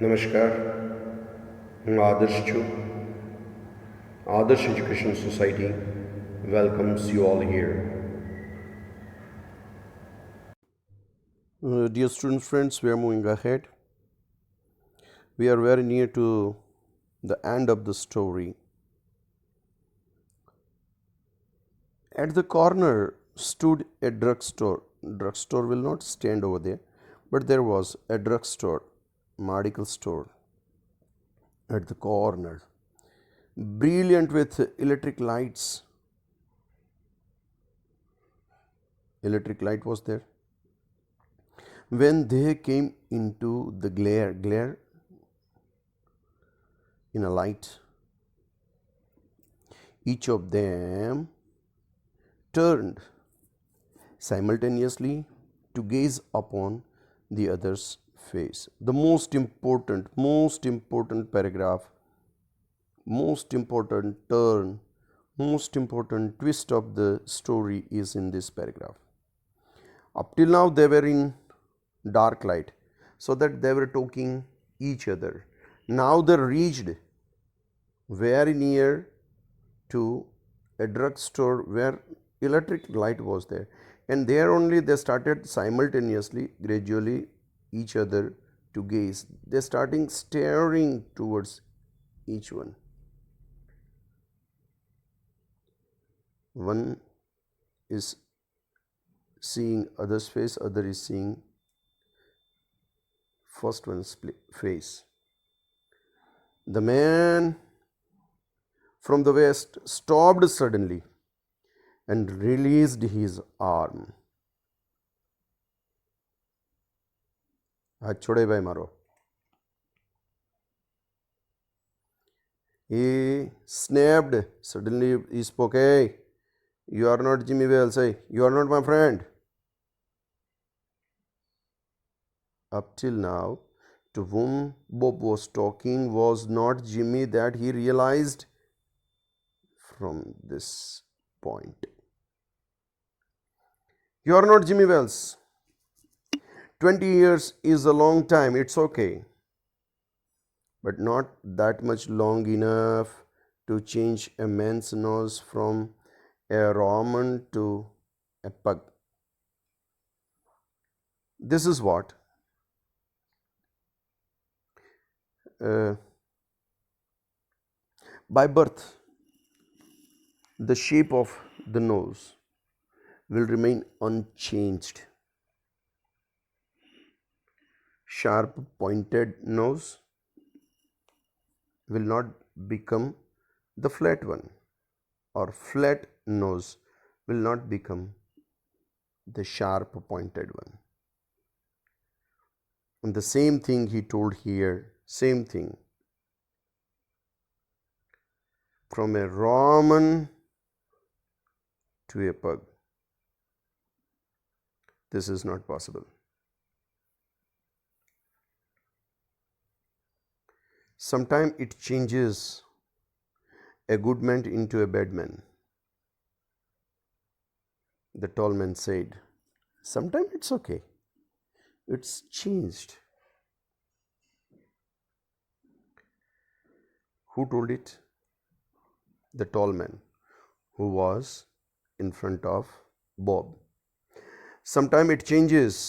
નમસ્કાર, હું આદર્શ છું. Adarsh Education Society welcomes you all here. Dear student friends, we are moving ahead. We are very near to the end of the story. At the corner stood a drugstore. Drugstore will not stand over there, but there was a drugstore, medical store at the corner, brilliant with electric lights. Electric light was there. When they came into the glare in a light, each of them turned simultaneously to gaze upon the other's face. The most important paragraph, most important turn, most important twist of the story is in this paragraph. Up till now they were in dark light, so that they were talking each other. Now they reached very near to a drugstore where electric light was there, and there only they started simultaneously, gradually each other to gaze. They starting staring towards each one. One is seeing other's face, other is seeing first one's face. The man from the west stopped suddenly and released his arm. हाथ छोड़े भाई मारो. He snapped. Suddenly he spoke, "Hey, you are not Jimmy Wales. Hey, you are not my friend." Up till now, to whom Bob was talking was not Jimmy, that he realized from this point. You are not Jimmy Wells. 20 years is a long time, it's okay, but not that much long enough to change a man's nose from a Roman to a pug. This is what by birth the shape of the nose will remain unchanged. Sharp pointed nose will not become the flat one, or flat nose will not become the sharp pointed one. And the same thing he told here, same thing. From a Roman to a pug, this is not possible. Sometimes it changes a good man into a bad man. The tall man said, "Sometimes it's okay. It's changed." Who told it? The tall man who was in front of Bob. Sometimes it changes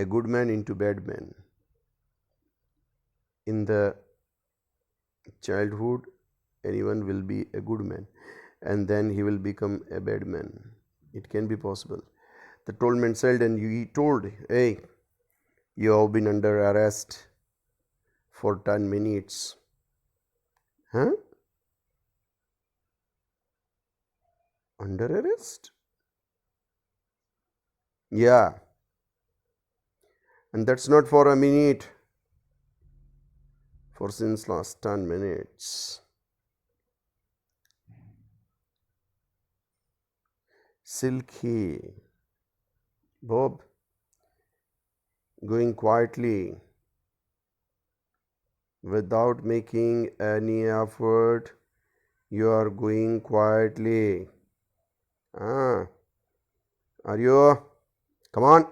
a good man into bad man. In the childhood, anyone will be a good man, and then he will become a bad man. It can be possible. The tall man said, and he told, "Hey, you have been under arrest for 10 minutes. Huh? Under arrest? Yeah. And that's not for a minute, for since last 10 minutes. Silky. Bob, going quietly, without making any effort, you are going quietly. Are you? Come on.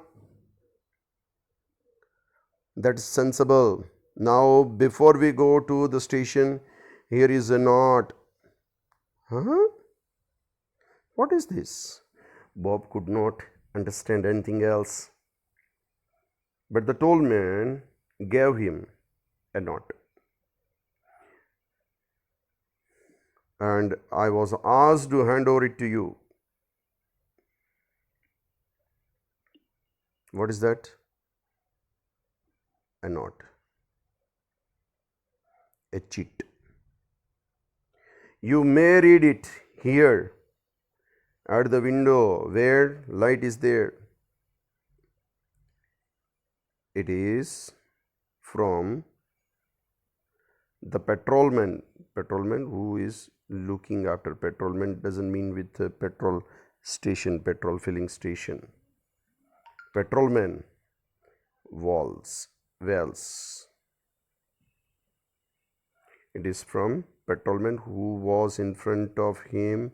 That is sensible. Now, before we go to the station, here is a note. Huh? What is this? Bob could not understand anything else. But the tall man gave him a note. And I was asked to hand over it to you. What is that? A note. A cheat. You may read it here at the window where light is there. It is from the patrolman. Patrolman who is looking after. Patrolman doesn't mean with a petrol station, petrol filling station. Patrolman Wells. It is from patrolman who was in front of him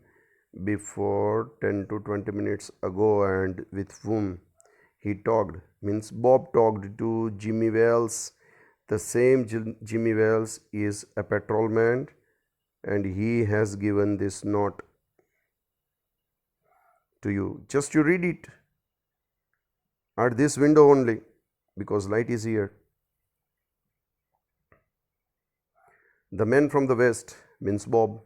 before 10 to 20 minutes ago and with whom he talked. Means Bob talked to Jimmy Wells. The same Jimmy Wells is a patrolman and he has given this note to you. Just you read it at this window only because light is here. The man from the west, means Bob,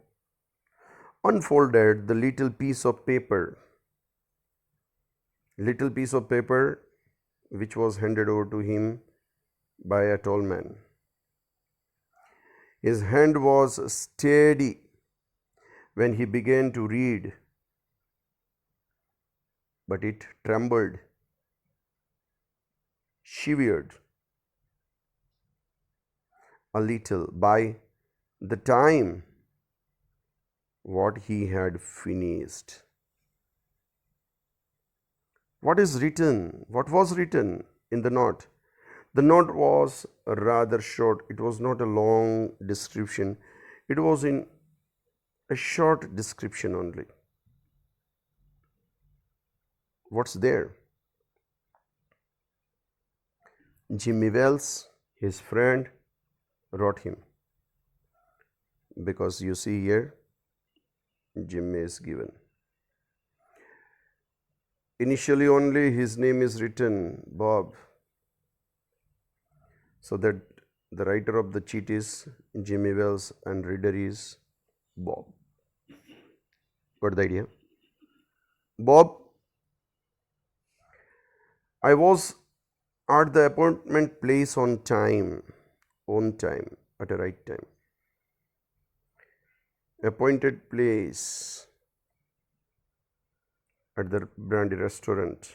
unfolded the little piece of paper which was handed over to him by a tall man. His hand was steady when he began to read, but it trembled, shivered a little by the time what he had finished. What was written in the note? The note was rather short. It was not a long description. It was in a short description only. What's there? Jimmy Wells, his friend, wrote him. Because you see here, Jimmy is given. Initially only his name is written, Bob. So that the writer of the cheat is Jimmy Wells and reader is Bob. Got the idea? Bob, I was at the appointment place on time, at the right time. Appointed place at the brandy restaurant.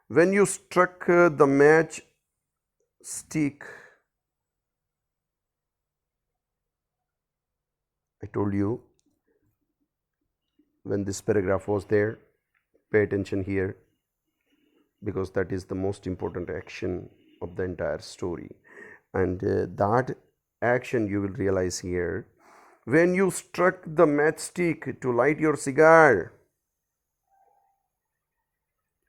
When you struck the match stick, I told you when this paragraph was there, pay attention here because that is the most important action of the entire story. And that action you will realize here. When you struck the matchstick to light your cigar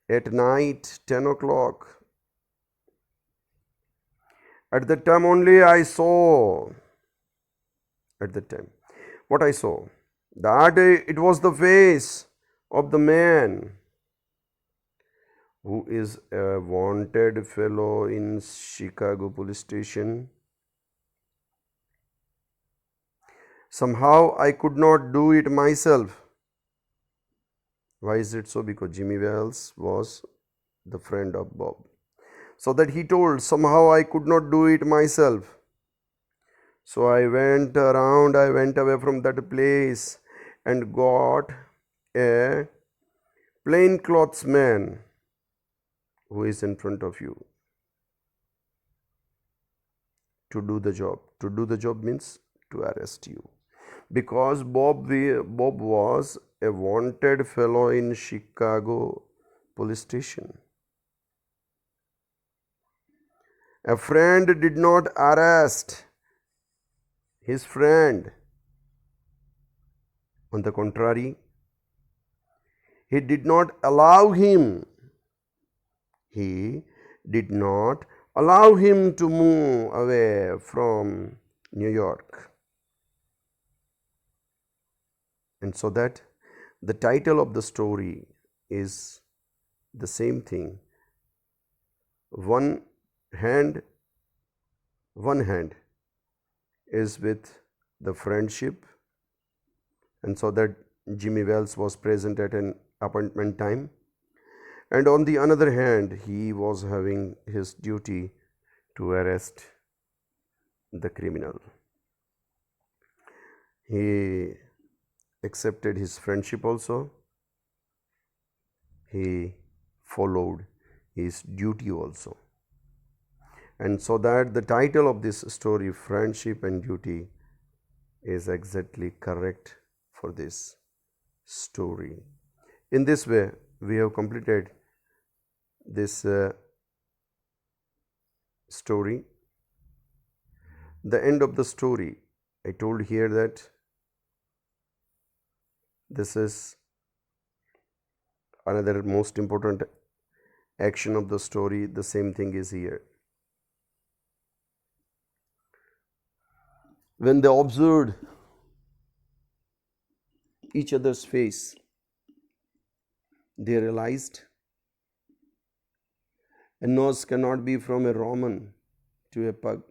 at night, 10 o'clock, at the time only I saw, at the time, what I saw, that it was the face of the man who is a wanted fellow in Chicago police station. Somehow I could not do it myself. Why is it so? Because Jimmy Wells was the friend of Bob. So that he told, somehow I could not do it myself. So I went away from that place and got a plainclothes man who is in front of you to do the job. To do the job means to arrest you. Because Bob was a wanted fellow in Chicago police station. A friend did not arrest his friend. On the contrary, he did not allow him. He did not allow him to move away from New York. And so that the title of the story is the same thing. One hand, one hand is with the friendship, and so that Jimmy Wells was present at an appointment time, and on the other hand he was having his duty to arrest the criminal. He accepted his friendship also, he followed his duty also. And so that the title of this story, Friendship and Duty, is exactly correct for this story. In this way, we have completed this story. The end of the story, I told here that this is another most important action of the story. The same thing is here. When they observed each other's face, they realized a nose cannot be from a Roman to a pug.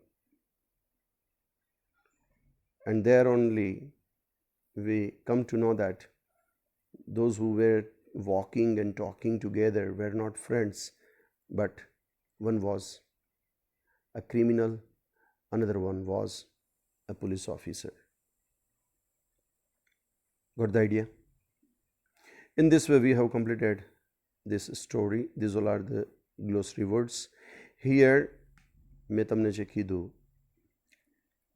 And there only we come to know that those who were walking and talking together were not friends, but one was a criminal, another one was a police officer. Got the idea? In this way, we have completed this story. These all are the glossary words. Here, મેં તમને જે કીધું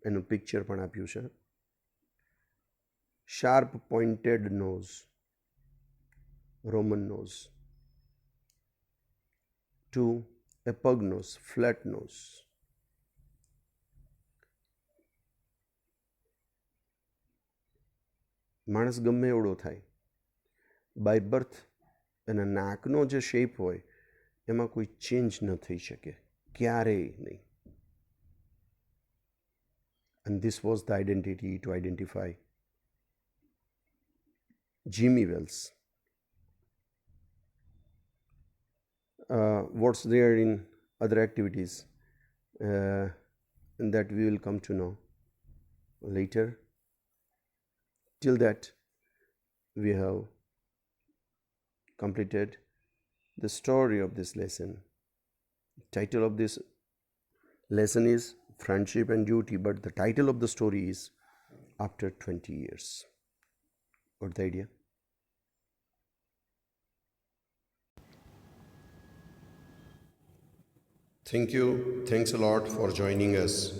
એનું picture પણ આપ્યું છે. Sharp pointed nose, Roman nose, to a pug nose, flat nose. માણસ ગમે એવડો થાય, બાય બર્થ એના નાકનો જે શેપ હોય એમાં કોઈ ચેન્જ ન થઈ શકે, ક્યારેય નહીં. And this was the identity to identify Jimmy Wells. What's there in other activities that we will come to know later. Till that, we have completed the story of this lesson. Title of this lesson is Friendship and Duty, but the title of the story is After 20 Years. Got the idea? Thank you. Thanks a lot for joining us.